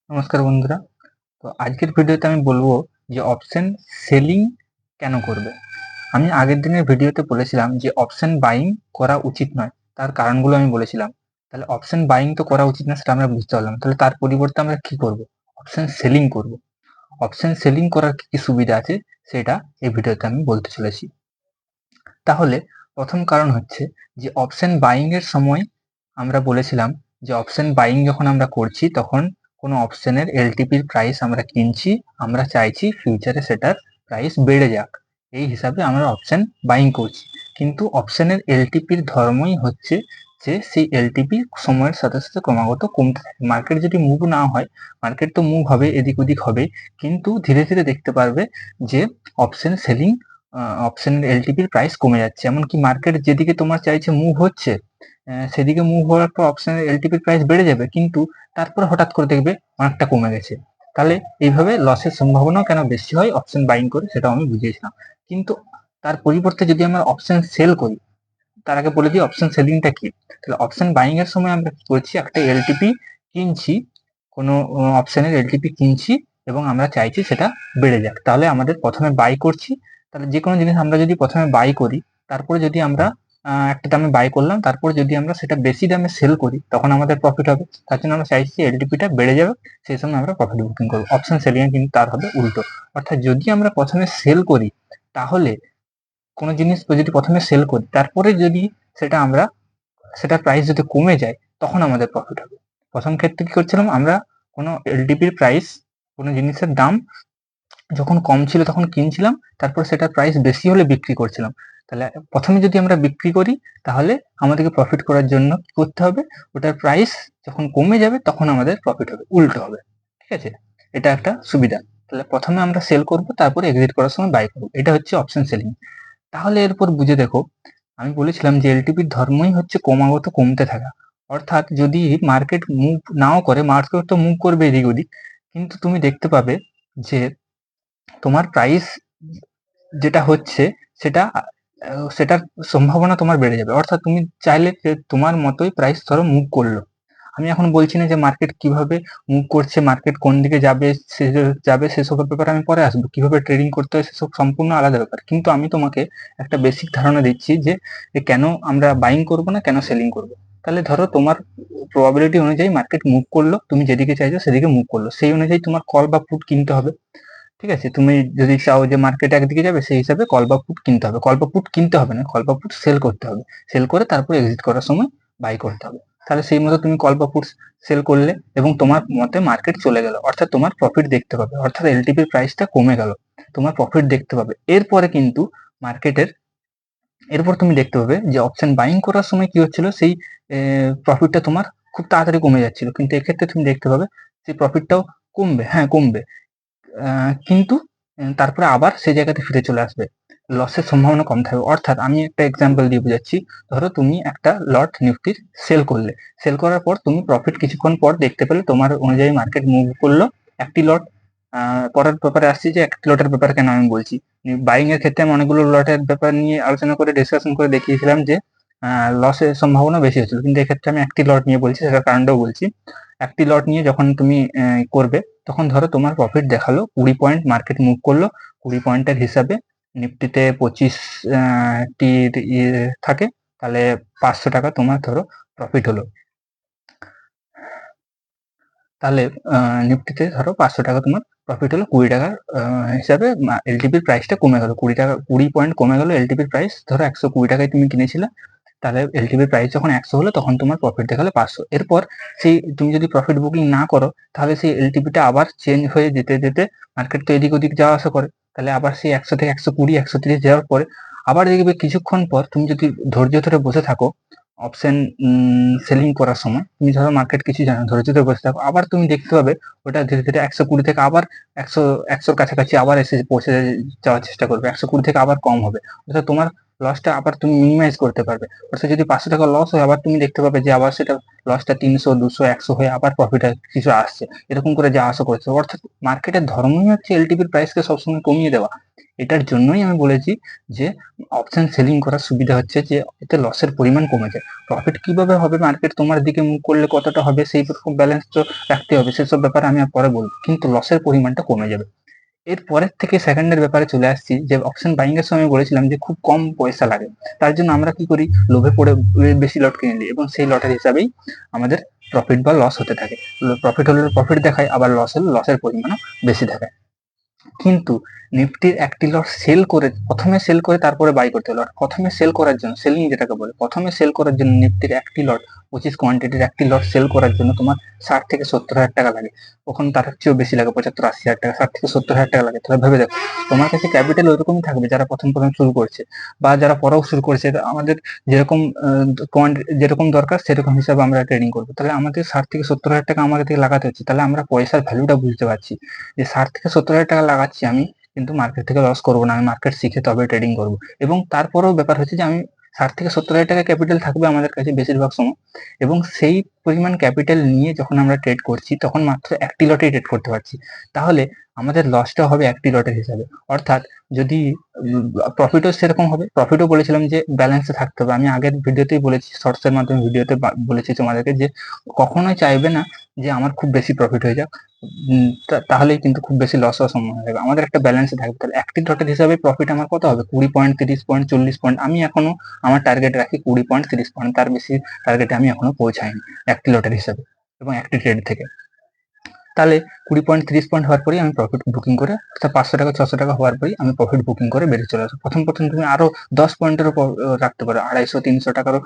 নমস্কার বন্ধুরা। তো আজকের ভিডিওতে আমি বলবো যে অপশন সেলিং কেন করবে। আমি আগের দিনের ভিডিওতে বলেছিলাম যে অপশন বাইং করা উচিত নয়, তার কারণগুলো আমি বলেছিলাম। তাহলে অপশন বাইং তো করা উচিত না, সেটা আমরা বুঝতে পারলাম। তাহলে তার পরিবর্তে আমরা কি করব? অপশন সেলিং করব। অপশন সেলিং করার কি কি সুবিধা আছে সেটা এই ভিডিওতে আমি বলতে চলেছি। তাহলে প্রথম কারণ হচ্ছে যে অপশন বাইং এর সময় আমরা বলেছিলাম যে অপশন বাইং যখন আমরা করছি তখন কোনো অপশনের এলটিপির প্রাইস আমরা কিনছি, আমরা চাইছি ফিউচারে সেটার প্রাইস বেড়ে যাক, এই হিসাবে আমরা অপশন বাইং করছি। কিন্তু অপশনের এলটিপির ধর্মই হচ্ছে যে সেই এলটিপি সময়ের সাথে সাথে ক্রমাগত কমতে থাকে। মার্কেট যদি মুভ না হয়, মার্কেট তো মুভ হবে, এদিক ওদিক হবে, কিন্তু ধীরে ধীরে দেখতে পারবে যে অপশন সেলিং অপশনের এলটিপির প্রাইস কমে যাচ্ছে। এমনকি মার্কেট যেদিকে তোমার চাইছে মুভ হচ্ছে, সেদিকে মুভ হওয়ার পর অপশনের এলটিপির প্রাইস বেড়ে যাবে, কিন্তু তারপর হঠাৎ করে দেখবে অনেকটা কমে গেছে। তাহলে এইভাবে লসের সম্ভাবনাও কেন বেশি হয় অপশন বাইং করে, সেটাও আমি বুঝিয়েছিলাম। কিন্তু তার পরিবর্তে যদি আমরা অপশন সেল করি, তার আগে বলে দিই অপশন সেলিংটা কি। তাহলে অপশন বাইং এর সময় আমরা কি করছি, একটা এলটিপি কিনছি, কোনো অপশনের এলটিপি কিনছি এবং আমরা চাইছি সেটা বেড়ে যাক। তাহলে আমাদের প্রথমে বাই করছি। তাহলে যে কোনো জিনিস আমরা যদি প্রথমে বাই করি, তারপরে যদি আমরা একটা দামে বাই করলাম, তারপর যদি আমরা সেটা বেশি দামে সেল করি, তখন আমাদের প্রফিট হবে। তার জন্য আমরা চাইছি এলটিপিটা বেড়ে যাবে, সেই সময় আমরা প্রফিট বুকিং করবো। অপশন সেলিং এ কিন্তু তার হবে উল্টো। অর্থাৎ যদি আমরা প্রথমে সেল করি, তাহলে কোনো জিনিস যদি প্রথমে সেল করি, তারপরে যদি সেটা আমরা সেটার প্রাইস যদি কমে যায়, তখন আমাদের প্রফিট হবে। প্রথম ক্ষেত্রে কি করছিলাম, আমরা কোনো এলটিপির প্রাইস, কোনো জিনিসের দাম যখন কম ছিল তখন কিনছিলাম, তারপর সেটার প্রাইস বেশি হলে বিক্রি করছিলাম। তাহলে প্রথমে যদি আমরা বিক্রি করি, তাহলে আমাদেরকে প্রফিট করার জন্য কি করতে হবে, ওটার প্রাইস যখন কমে যাবে তখন আমাদের প্রফিট হবে, উল্টো হবে। ঠিক আছে, এটা একটা সুবিধা। তাহলে প্রথমে আমরা সেল করব, তারপরে এক্সিট করার সময় বাই করবো, এটা হচ্ছে অপশন সেলিং। তাহলে এরপর বুঝে দেখো, আমি বলেছিলাম যে এলটিপির ধর্মই হচ্ছে ক্রমাগত কমতে থাকা। অর্থাৎ যদি মার্কেট মুভ নাও করে, মার্কেট তো মুভ করবে এদিক ওদিক, কিন্তু তুমি দেখতে পাবে যে তোমার প্রাইস যেটা হচ্ছে সেটা সেটার সম্ভাবনা তোমার বেড়ে যাবে। অর্থাৎ তুমি চাইলে যে তোমার মতোই প্রাইস ধরো মুভ করলো। আমি এখন বলছি না যে মার্কেট কিভাবে মুভ করছে, মার্কেট কোন দিকে যাবে সেসবের ব্যাপারে আমি পরে আসবো। কিভাবে ট্রেডিং করতে হয় সেসব সম্পূর্ণ আলাদা ব্যাপার। কিন্তু আমি তোমাকে একটা বেসিক ধারণা দিচ্ছি যে কেন আমরা বাইং করব না, কেন সেলিং করব। তাহলে ধরো তোমার প্রবাবিলিটি অনুযায়ী মার্কেট মুভ করলো, তুমি যেদিকে চাইছো সেদিকে মুভ করলো, সেই অনুযায়ী তোমার কল বা পুট কিনতে হবে। ঠিক আছে, তুমি যদি চাও যে মার্কেট একদিকে যাবে, সেই হিসাবে কল বা পুট কিনতে হবে। কল বা পুট কিনতে হবে না, কল বা পুট সেল করতে হবে। সেল করে তারপর এক্সিট করার সময় বাই করতে হবে। তাহলে সেই মতো তুমি কল বা পুট সেল করলে এবং তোমার মতে মার্কেট চলে গেল, অর্থাৎ তোমার প্রফিট দেখতে পাবে, অর্থাৎ এলটিপির প্রাইসটা কমে গেল, তোমার প্রফিট দেখতে পাবে। এরপরে কিন্তু মার্কেটের এরপর তুমি দেখতে পাবে যে অপশন বাইং করার সময় কি হচ্ছিল, সেই প্রফিটটা তোমার খুব তাড়াতাড়ি কমে যাচ্ছিল, কিন্তু এক্ষেত্রে তুমি দেখতে পাবে সেই প্রফিটটাও কমবে, হ্যাঁ কমবে, কিন্তু তারপরে আবার সেই জায়গাতে ফিরে চলে আসবে, লসের সম্ভাবনা কম থাকবে। অর্থাৎ আমি একটা এক্সাম্পল দিয়ে বোঝাচ্ছি। ধরো তুমি একটা লট নিফটির সেল করলে, সেল করার পর তুমি প্রফিট কিছুক্ষণ পর দেখতে পেলে, তোমার অনুযায়ী মার্কেট মুভ করলো একটি লট। পরের ব্যাপারে আসছি যে একটি লটের ব্যাপারে কেন আমি বলছি। বাইং এর ক্ষেত্রে আমি অনেকগুলো লটের ব্যাপার নিয়ে আলোচনা করে ডিসকাশন করে দেখিয়েছিলাম যে লসের সম্ভাবনা বেশি হচ্ছিল, কিন্তু এক্ষেত্রে আমি একটি লট নিয়ে বলছি, সেটার কারণটাও বলছি। একটি লট নিয়ে যখন তুমি করবে, তখন ধরো তোমার প্রফিট দেখালো 20 পয়েন্ট, মার্কেট মুভ করলো 20 পয়েন্টের হিসাবে, নিফটিতে 25 টি থাকে, তাহলে 500 টাকা তোমার ধরো প্রফিট হলো। তাহলে নিফটিতে ধরো 500 টাকা তোমার প্রফিট হলো, 20 টাকার হিসাবে এলটিপির প্রাইসটা কমে গেল, 20 টাকা, 20 পয়েন্ট কমে গেল এলটিপির প্রাইস। ধরো 120 টাকায় তুমি কিনেছিলে, তাহলে এলটিপির প্রাইস যখন 100 হলো, তখন তোমার প্রফিট দেখালো 500। এরপর সেই তুমি যদি প্রফিট বুকিং না করো, তাহলে সেই এলটিপিটা আবার চেঞ্জ হয়ে যেতে যেতে, মার্কেট তো এদিক ওদিক যাওয়া আসা করে, তাহলে আবার সেই 100 থেকে 120, 130 যাওয়ার পরে আবার দেখবে কিছুক্ষণ পর তুমি যদি ধৈর্য ধরে বসে থাকো, অপশন সেলিং করার সময় তুমি ধরো মার্কেট কিছু জানো, ধৈর্য ধরে বসে থাকো, আবার তুমি দেখতে পাবে ওটা ধীরে ধীরে 120 থেকে আবার 100, 100-র কাছাকাছি আবার এসে পৌঁছে যাওয়ার চেষ্টা করবে, 120 থেকে আবার কম হবে। অর্থাৎ তোমার লসটা আবার তুমি মিনিমাইজ করতে পারবে। অর্থাৎ যদি 500 টাকা লস হয়, আবার তুমি দেখতে পাবে যে আবার সেটা লসটা 300, 200, 100 হয়ে আবার প্রফিট কিছু আসছে, এরকম করে যা আশা করছে। অর্থাৎ মার্কেটের ধর্মই হচ্ছে এলটিভির প্রাইসকে সবসময় কমিয়ে দেওয়া। এটার জন্যই আমি বলেছি যে অপশন সেলিং করার সুবিধা হচ্ছে যে এতে লসের পরিমাণ কমে যায়। প্রফিট কিভাবে হবে, মার্কেট তোমার দিকে মুভ করলে কতটা হবে, সেই রকম ব্যালেন্স তো রাখতে হবে, সেসব ব্যাপারে আমি আর পরে বলবো, কিন্তু লসের পরিমাণটা কমে যাবে। এর পরের থেকে সেকেন্ডের ব্যাপারে চলে আসছি, যে অপশন বাইং এর সময় বলেছিলাম যে খুব কম পয়সা লাগে, তার জন্য আমরা কি করি, লোভে পড়ে বেশি লট কিনে নিই, এবং সেই লটের হিসাবেই আমাদের প্রফিট বা লস হতে থাকে। প্রফিট হলে প্রফিট দেখায়, আবার লস হলে লসের পরিমাণও বেশি দেখায়। কিন্তু নিফটির একটি লট সেল করে, প্রথমে সেল করে তারপরে বাই করতে হলো। প্রথমে সেল করার জন্য, সেলিং যেটাকে বলে, প্রথমে সেল করার জন্য নিফটির একটি লট, 25 কোয়ান্টিটির একটি লট সেল করার জন্য তোমার 60 থেকে 70 হাজার টাকা লাগে। কখন তার চেয়েও বেশি লাগে, 75-80 হাজার টাকা, 60 থেকে 70 হাজার টাকা লাগে। তাহলে ভেবে দেখো, তোমার কাছে ক্যাপিটাল ওইরকমই থাকবে যারা প্রথম প্রথম শুরু করছে, বা যারা পরেও শুরু করছে। আমাদের যেরকম যেরকম দরকার সেরকম হিসাবে আমরা ট্রেডিং করবো। তাহলে আমাদের 60 থেকে 70 হাজার টাকা আমাদের থেকে লাগাতে হচ্ছে। তাহলে আমরা পয়সার ভ্যালুটা বুঝতে পারছি যে 60 থেকে 70 হাজার টাকা লাগাচ্ছি আমি, কিন্তু মার্কেট থেকে লস করবো না, আমি মার্কেট শিখে তবে ট্রেডিং করবো। এবং তারপরেও ব্যাপার হচ্ছে যে আমি 60 থেকে 70 হাজার টাকা ক্যাপিটাল থাকবে আমাদের কাছে বেশিরভাগ সময়, এবং সেই পরিমাণ ক্যাপিটাল নিয়ে যখন আমরা ট্রেড করছি তখন মাত্র একটি লটেই ট্রেড করতে পারছি। তাহলে আমাদের লসটা হবে একটি লটের হিসাবে। অর্থাৎ যদি প্রফিটও সেরকম হবে, প্রফিটও বলেছিলাম যে ব্যালেন্সে থাকতে হবে। আমি আগের ভিডিওতেই বলেছি, শর্টসের মাধ্যমে ভিডিওতে বলেছি তোমাদেরকে যে কখনোই চাইবে না যে আমার খুব বেশি প্রফিট হয়ে যাক, তাহলেই কিন্তু খুব বেশি লস হওয়ার সম্ভাবনা থাকবে। আমাদের একটা ব্যালেন্সে থাকবে। তাহলে একটি লটের হিসাবে প্রফিট আমার কত হবে, 20 পয়েন্ট, 30 পয়েন্ট, 40 পয়েন্ট। আমি এখনো আমার টার্গেট রাখি 20 পয়েন্ট, 30 পয়েন্ট, তার বেশি টার্গেটে আমি এখনো পৌঁছাইনি একটি লটের হিসাবে এবং একটি ট্রেড থেকে। তাহলে 20 পয়েন্ট, 30 পয়েন্ট হওয়ার পরেই আমি প্রফিট বুকিং করে, অর্থাৎ 500 টাকা, 600 টাকা হওয়ার পরেই আমি প্রফিট বুকিং করে বেরিয়ে চলে আসবো। প্রথম তুমি আরো 10 পয়েন্টেরও রাখতে পারো, 250, 300 টাকারও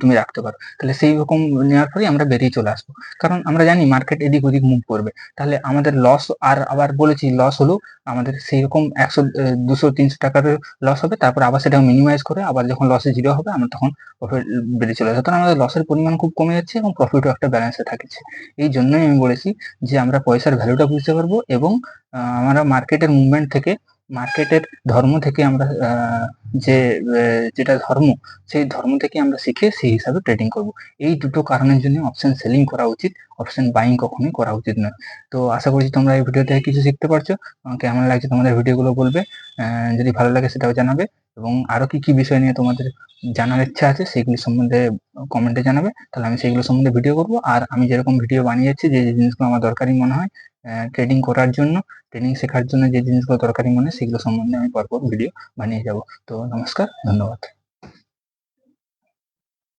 তুমি রাখতে পারো। তাহলে সেই রকম নেওয়ার পরেই আমরা বেরিয়ে চলে আসবো, কারণ আমরা জানি মার্কেট এদিক ওদিক মুভ করবে। তাহলে আমাদের লস, আর আবার বলেছি লস হলেও আমাদের সেই রকম 100, 200, 300 টাকার লস হবে, তারপর আবার সেটা মিনিমাইজ করে আবার যখন লসে জিরো হবে আমরা তখন প্রফিট বেরিয়ে চলে আসবো। তখন আমাদের লসের পরিমাণ খুব কমে যাচ্ছে এবং প্রফিটও একটা ব্যালেন্সে থাকছে। এই জন্যই আমি বলেছি যে আমরা পয়সার ভ্যালুটা বুঝতে পারবো, এবং আমরা মার্কেটের মুভমেন্ট থেকে, মার্কেটের ধর্ম থেকে আমরা যে যেটা ধর্ম, সেই ধর্ম থেকে আমরা শিখে সেই হিসাবে ট্রেডিং করব। এই দুটো কারণের জন্য অপশন সেলিং করা উচিত, অপশন বাইং কখনোই করা উচিত নয়। তো আশা করছি তোমরা এই ভিডিও থেকে কিছু শিখতে পারছো। কেমন লাগছে তোমাদের ভিডিওগুলো বলবে, যদি ভালো লাগে সেটাও জানাবে, এবং আরো কি কি বিষয় নিয়ে তোমাদের জানার ইচ্ছা আছে সেগুলি সম্বন্ধে কমেন্টে জানাবে। তাহলে আমি সেইগুলো সম্বন্ধে ভিডিও করবো। আর আমি যেরকম ভিডিও বানিয়েছি, যে যে জিনিসগুলো আমার দরকারি মনে হয় ট্রেডিং করার জন্য, ট্রেডিং শেখার জন্য যে জিনিসগুলো দরকারি মনে হয়, সেগুলো সম্বন্ধে আমি পরপর ভিডিও বানিয়ে যাব। তো নমস্কার, ধন্যবাদ।